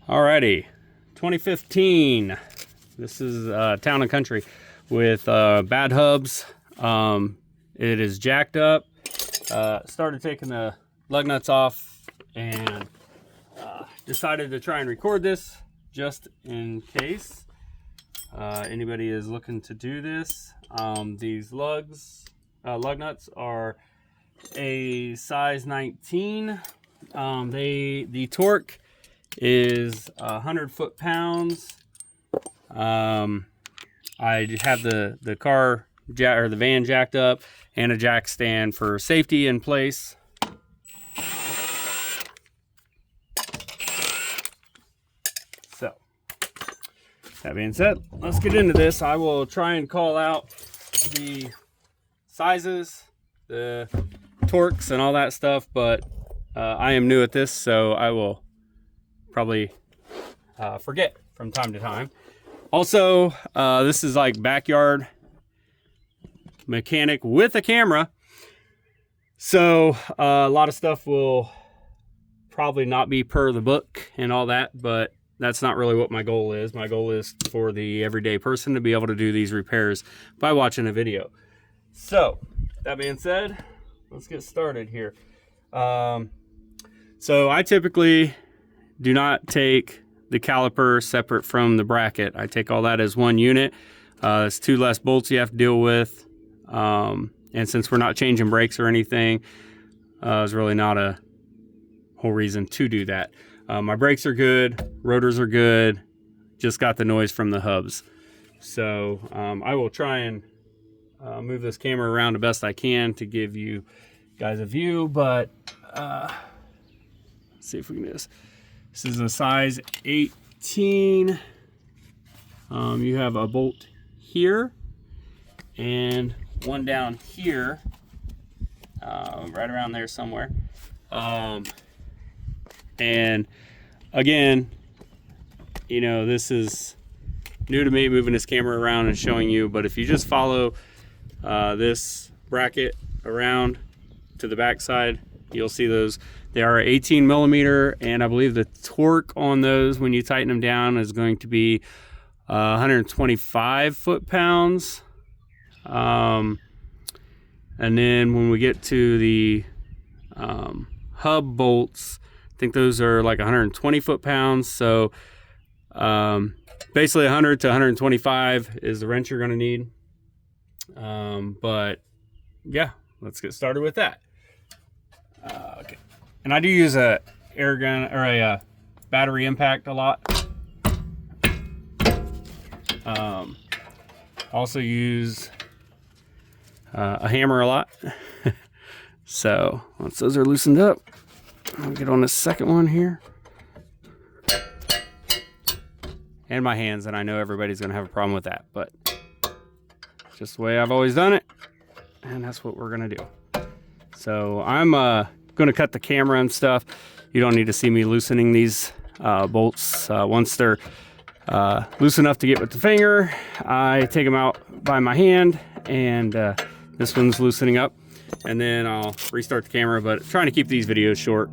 Alrighty, 2015. This is Town and Country with bad hubs. It is jacked up. Started taking the lug nuts off and decided to try and record this just in case anybody is looking to do this. These lug nuts are a size 19. The torque is 100 foot-pounds. I have the car or the van jacked up and a jack stand for safety in place. So that being said, let's get into this. I will try and call out the sizes, the torques and all that stuff, but I am new at this, so I will probably forget from time to time. Also, this is like backyard mechanic with a camera, so a lot of stuff will probably not be per the book and all that, but that's not really what my goal is. My goal is for the everyday person to be able to do these repairs by watching a video. So that being said, let's get started here. So I typically do not take the caliper separate from the bracket. I take all that as one unit. It's two less bolts you have to deal with. And since we're not changing brakes or anything, there's really not a whole reason to do that. My brakes are good, rotors are good, just got the noise from the hubs. So I will try and move this camera around the best I can to give you guys a view, but let's see if we can do this. This is a size 18. You have a bolt here and one down here, right around there somewhere. And again, you know, this is new to me, moving this camera around and showing you, but if you just follow this bracket around to the back side, you'll see those. They are 18 millimeter, and I believe the torque on those when you tighten them down is going to be 125 foot-pounds. And then when we get to the hub bolts, I think those are like 120 foot-pounds. So basically 100 to 125 is the wrench you're going to need. But yeah, let's get started with that. Okay. And I do use a air gun or a battery impact a lot. Also use a hammer a lot. So once those are loosened up, I'll get on the second one here. And my hands, and I know everybody's gonna have a problem with that, but just the way I've always done it, and that's what we're gonna do. So I'm gonna cut the camera and stuff. You don't need to see me loosening these bolts. Once they're loose enough to get with the finger, I take them out by my hand, and this one's loosening up, and then I'll restart the camera, but trying to keep these videos short.